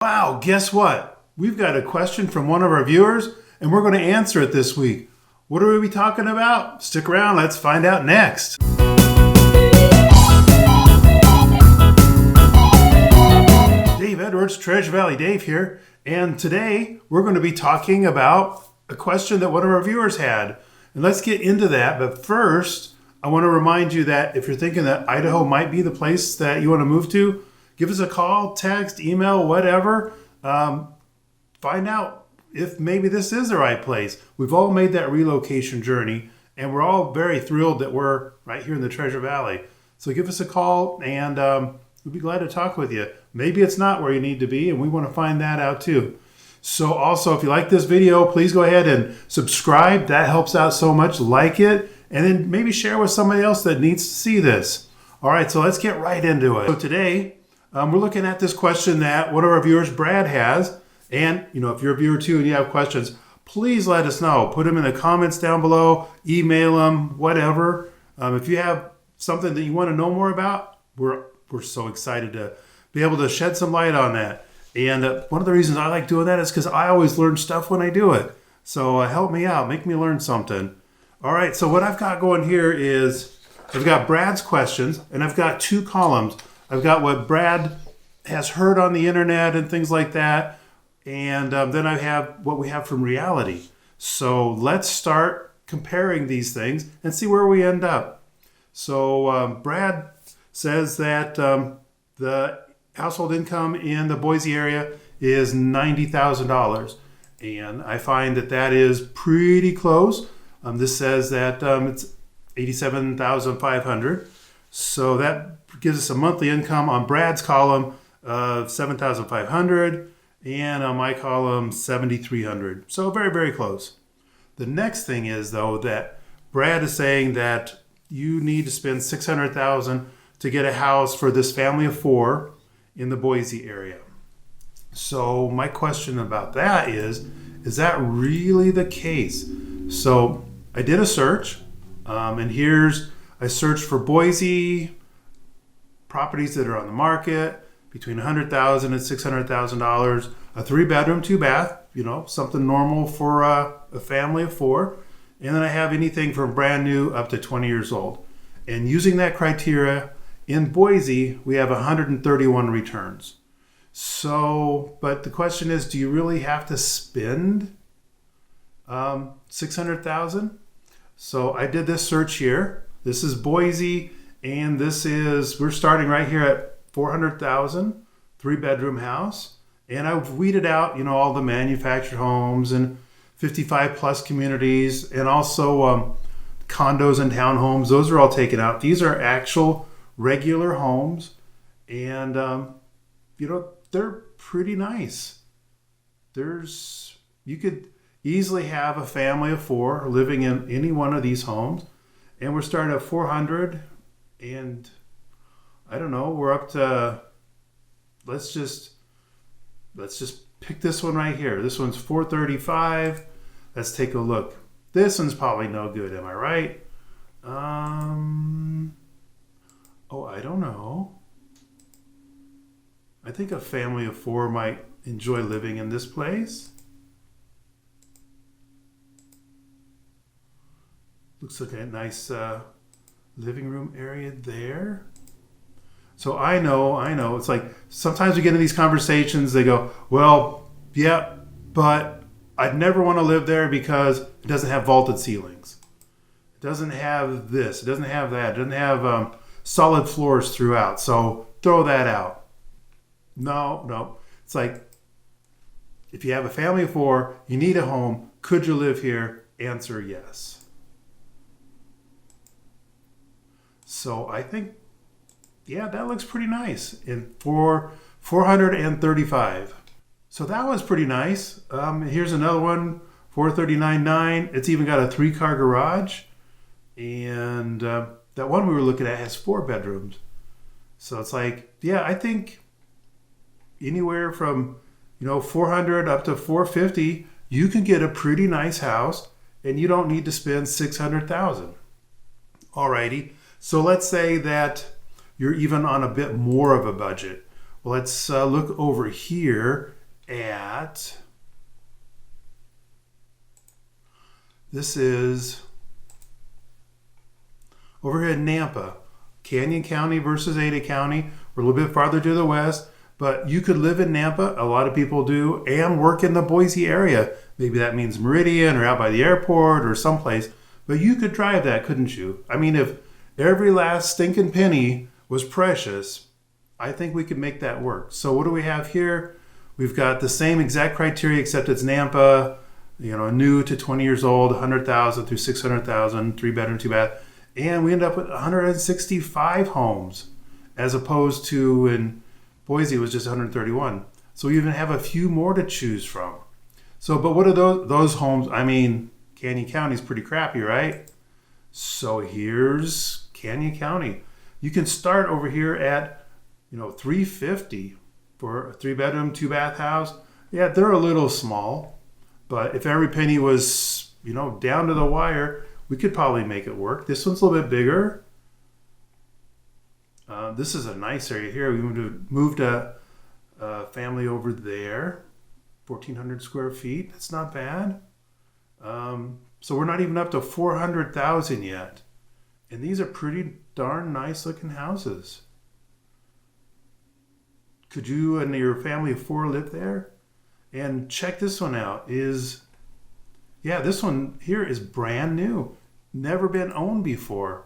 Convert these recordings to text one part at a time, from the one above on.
Wow, guess what? We've got a question from one of our viewers, and we're going to answer it this week. What are we talking about? Stick around, let's find out next. Dave Edwards, Treasure Valley Dave here, and today we're going to be talking about a question that one of our viewers had. And let's get into that, but first, I want to remind you that if you're thinking that Idaho might be the place that you want to move to, give us a call, text, email, whatever. Find out if maybe this is the right place. We've all made that relocation journey, and we're all very thrilled that we're right here in the Treasure Valley. So give us a call, and we'll be glad to talk with you. Maybe it's not where you need to be, and we want to find that out too. So also, if you like this video, please go ahead and subscribe. That helps out so much. Like it, and then maybe share with somebody else that needs to see this. All right, so let's get right into it. So today, we're looking at this question that one of our viewers, Brad, has. And, if you're a viewer too and you have questions, please let us know. Put them in the comments down below, email them, whatever. If you have something that you want to know more about, we're so excited to be able to shed some light on that. And one of the reasons I like doing that is because I always learn stuff when I do it. So help me out, make me learn something. All right, so what I've got going here is I've got Brad's questions, and I've got two columns. I've got what Brad has heard on the internet and things like that. And then I have what we have from reality. So let's start comparing these things and see where we end up. So Brad says that the household income in the Boise area is $90,000. And I find that that is pretty close. This says that it's $87,500. So that gives us a monthly income on Brad's column of $7,500 and on my column $7,300. So very, very close. The next thing is though that Brad is saying that you need to spend $600,000 to get a house for this family of four in the Boise area. So my question about that is that really the case? So I did a search, and I searched for Boise properties that are on the market between $100,000 and $600,000, a 3-bedroom, 2-bath, something normal for a family of four. And then I have anything from brand new up to 20 years old. And using that criteria, in Boise, we have 131 returns. So, but the question is, do you really have to spend $600,000? So I did this search here. This is Boise, and we're starting right here at $400,000, 3-bedroom house. And I've weeded out, all the manufactured homes and 55 plus communities, and also condos and townhomes. Those are all taken out. These are actual regular homes, and they're pretty nice. You could easily have a family of four living in any one of these homes, and we're starting at 400, and I don't know, we're up to, let's just pick this one right here. This one's 435. Let's take a look. This one's probably no good, am I right? I don't know. I think a family of four might enjoy living in this place. Looks like a nice living room area there. So I know. It's like sometimes we get into these conversations, they go, well, yeah, but I'd never want to live there because it doesn't have vaulted ceilings. It doesn't have this. It doesn't have that. It doesn't have solid floors throughout. So throw that out. No. It's like, if you have a family of four, you need a home. Could you live here? Answer yes. So I think, yeah, that looks pretty nice. And for 435. So that was pretty nice. Here's another one, 439.9. It's even got a 3-car garage. And that one we were looking at has 4 bedrooms. So it's like, yeah, I think anywhere from 400 up to 450, you can get a pretty nice house, and you don't need to spend $600,000. Alrighty, so let's say that you're even on a bit more of a budget. Let's look over here at, this is over here in Nampa, Canyon County versus Ada County. We're a little bit farther to the west, but you could live in Nampa, a lot of people do, and work in the Boise area. Maybe that means Meridian or out by the airport or someplace, but you could drive that, couldn't you? I mean, if every last stinking penny was precious, I think we could make that work. So what do we have here? We've got the same exact criteria, except it's Nampa, new to 20 years old, 100,000 through 600,000, 3-bedroom, 2-bath. And we end up with 165 homes, as opposed to in Boise, it was just 131. So we even have a few more to choose from. So, but what are those homes? I mean, Canyon County is pretty crappy, right? So here's Canyon County. You can start over here at, $350 for a 3-bedroom, 2-bath house. Yeah, they're a little small, but if every penny was, down to the wire, we could probably make it work. This one's a little bit bigger. This is a nice area here. We moved a family over there, 1,400 square feet. That's not bad. So we're not even up to 400,000 yet. And these are pretty darn nice looking houses. Could you and your family of 4 live there? And check this one out. This one here is brand new. Never been owned before.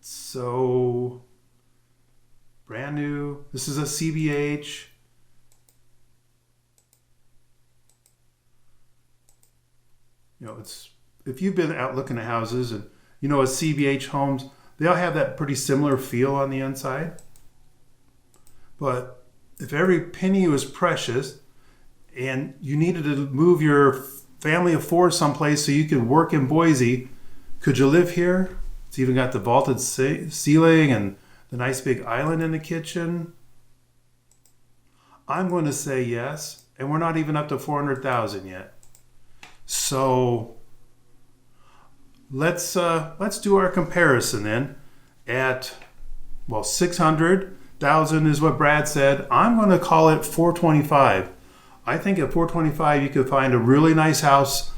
So, brand new. This is a CBH. If you've been out looking at houses and a CBH homes, they all have that pretty similar feel on the inside. But if every penny was precious and you needed to move your family of 4 someplace so you could work in Boise, could you live here? It's even got the vaulted ceiling and the nice big island in the kitchen. I'm going to say yes, and we're not even up to 400,000 yet. So let's do our comparison then. At 600,000 is what Brad said. I'm going to call it 425. I think at 425 you could find a really nice house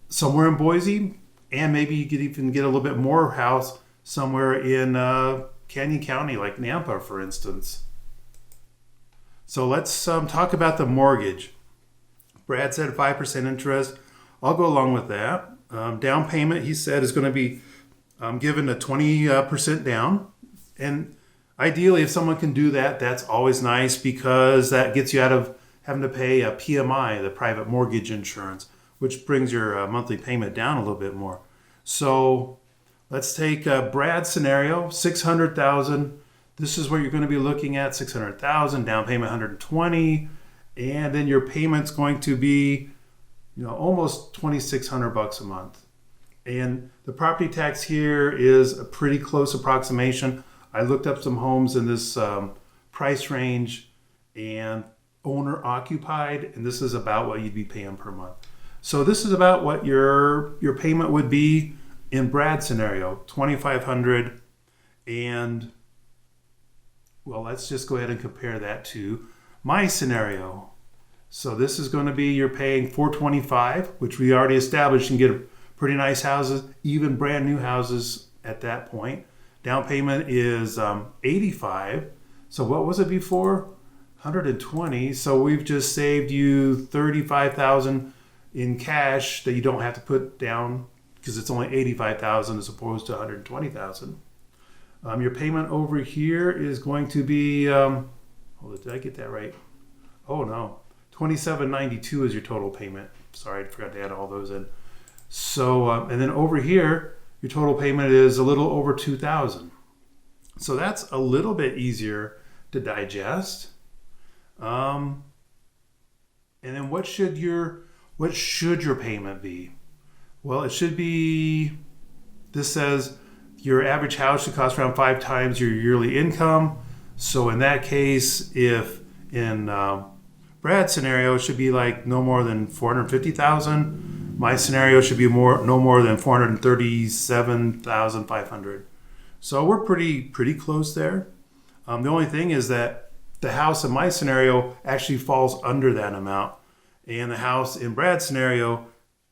somewhere in Boise, and maybe you could even get a little bit more house somewhere in Canyon County, like Nampa, for instance. So let's talk about the mortgage. Brad said 5% interest. I'll go along with that. Down payment, he said, is going to be given a 20% down. And ideally, if someone can do that, that's always nice, because that gets you out of having to pay a PMI, the private mortgage insurance, which brings your monthly payment down a little bit more. So let's take Brad's scenario, 600,000. This is what you're going to be looking at, 600,000, down payment 120, and then your payment's going to be, almost $2,600 a month. And the property tax here is a pretty close approximation. I looked up some homes in this price range, and owner occupied, and this is about what you'd be paying per month. So this is about what your payment would be in Brad's scenario, $2,500. And let's just go ahead and compare that to my scenario. So this is going to be, you're paying $425, which we already established, and get pretty nice houses, even brand new houses at that point. Down payment is $85. So what was it before? $120. So we've just saved you $35,000 in cash that you don't have to put down, because it's only $85,000 as opposed to $120,000. Your payment over here is going to be, did I get that right? Oh no, $27.92 is your total payment. Sorry, I forgot to add all those in. So, and then over here, your total payment is a little over $2,000. So that's a little bit easier to digest. And then what should your payment be? Well, it should be, this says your average house should cost around 5 times your yearly income. So in that case, if in Brad's scenario, it should be like no more than $450,000. My scenario should be no more than $437,500. So we're pretty close there. The only thing is that the house in my scenario actually falls under that amount, and the house in Brad's scenario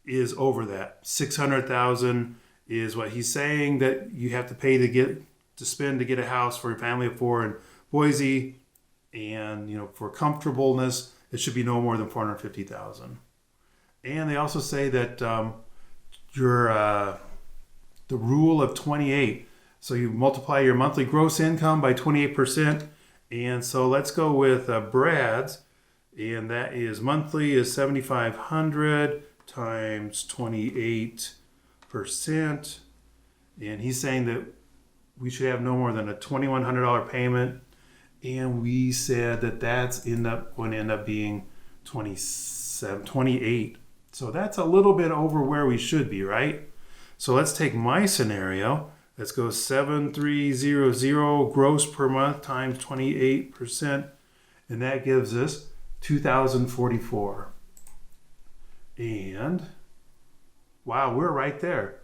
is over that. 600,000 is what he's saying that you have to pay to spend to get a house for a family of 4 in Boise, and for comfortableness, it should be no more than 450,000. And they also say that the rule of 28. So you multiply your monthly gross income by 28%. And so let's go with Brad's, and that is monthly is 7,500 times 28%. And he's saying that we should have no more than a $2,100 payment. And we said that that's going to end up being 28. So that's a little bit over where we should be, right? So let's take my scenario. Let's go 7,300 gross per month times 28%. And that gives us 2,044. And wow, we're right there.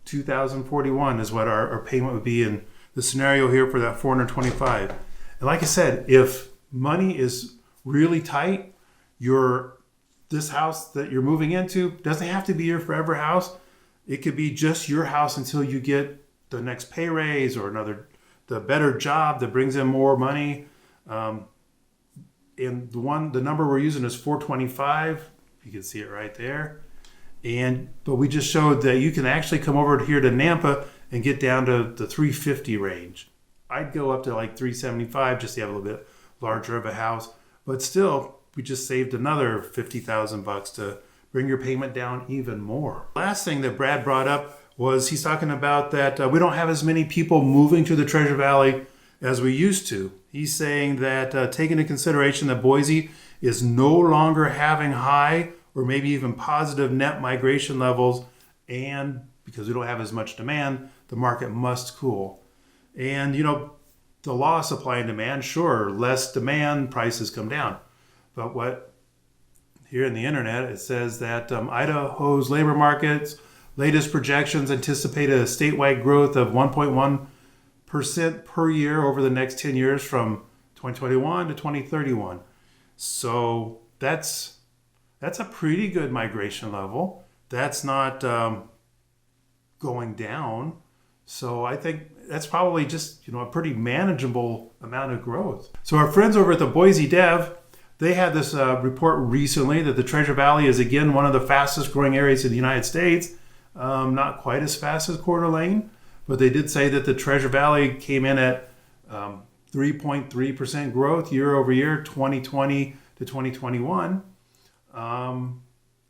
2,041 is what our payment would be in the scenario here for that 425. And like I said, if money is really tight, this house that you're moving into doesn't have to be your forever house. It could be just your house until you get the next pay raise or the better job that brings in more money. And the number we're using is 425. You can see it right there. But we just showed that you can actually come over here to Nampa and get down to the 350 range. I'd go up to like 375 just to have a little bit larger of a house. But still, we just saved another $50,000 to bring your payment down even more. Last thing that Brad brought up was he's talking about that we don't have as many people moving to the Treasure Valley as we used to. He's saying that taking into consideration that Boise is no longer having high or maybe even positive net migration levels, and because we don't have as much demand, the market must cool. And the law of supply and demand, sure, less demand, prices come down. But here in the internet, it says that Idaho's labor market's latest projections anticipate a statewide growth of 1.1% per year over the next 10 years from 2021 to 2031. So that's a pretty good migration level. That's not going down. So I think that's probably just a pretty manageable amount of growth. So our friends over at the Boise Dev, they had this report recently that the Treasure Valley is again one of the fastest growing areas in the United States. Not quite as fast as Coeur d'Alene, but they did say that the Treasure Valley came in at 3.3% growth year over year, 2020 to 2021. And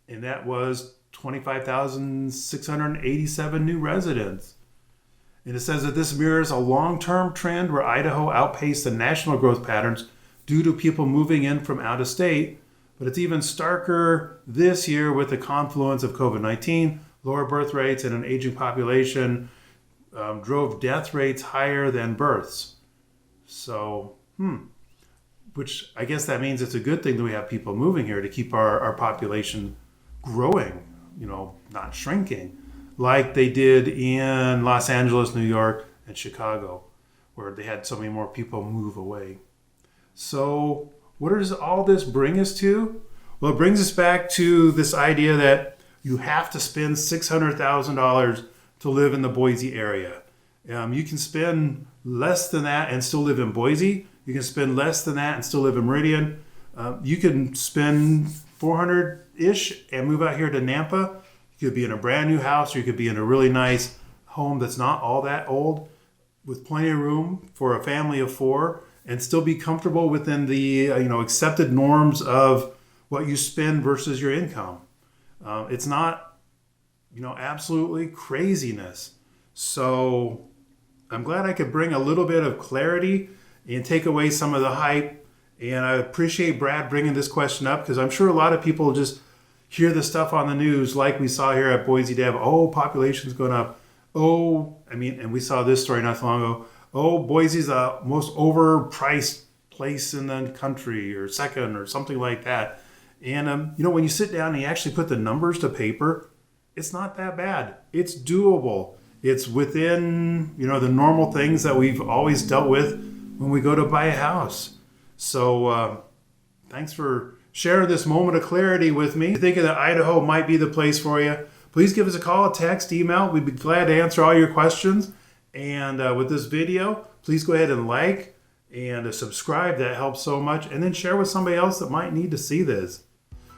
that was 25,687 new residents. And it says that this mirrors a long-term trend where Idaho outpaced the national growth patterns due to people moving in from out of state. But it's even starker this year with the confluence of COVID-19, lower birth rates, and an aging population drove death rates higher than births. So, which I guess that means it's a good thing that we have people moving here to keep our population growing, not shrinking, like they did in Los Angeles, New York, and Chicago, where they had so many more people move away. So what does all this bring us to? Well, it brings us back to this idea that you have to spend $600,000 to live in the Boise area. You can spend less than that and still live in Boise. You can spend less than that and still live in Meridian. You can spend $400-ish and move out here to Nampa. You could be in a brand new house, or you could be in a really nice home that's not all that old with plenty of room for a family of 4 and still be comfortable within the accepted norms of what you spend versus your income. It's not absolutely craziness. So I'm glad I could bring a little bit of clarity and take away some of the hype. And I appreciate Brad bringing this question up, because I'm sure a lot of people just hear the stuff on the news like we saw here at Boise Dev. Oh, population's going up. And we saw this story not so long ago. Oh, Boise's the most overpriced place in the country, or second, or something like that. And, when you sit down and you actually put the numbers to paper, it's not that bad. It's doable. It's within, the normal things that we've always dealt with when we go to buy a house. So thanks for sharing this moment of clarity with me. If you're thinking that Idaho might be the place for you, please give us a call, a text, email. We'd be glad to answer all your questions. And with this video, please go ahead and like and subscribe. That helps so much. And then share with somebody else that might need to see this.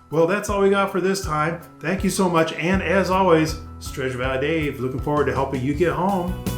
Well, that's all we got for this time. Thank you so much. And as always, it's Treasure Valley Dave, looking forward to helping you get home.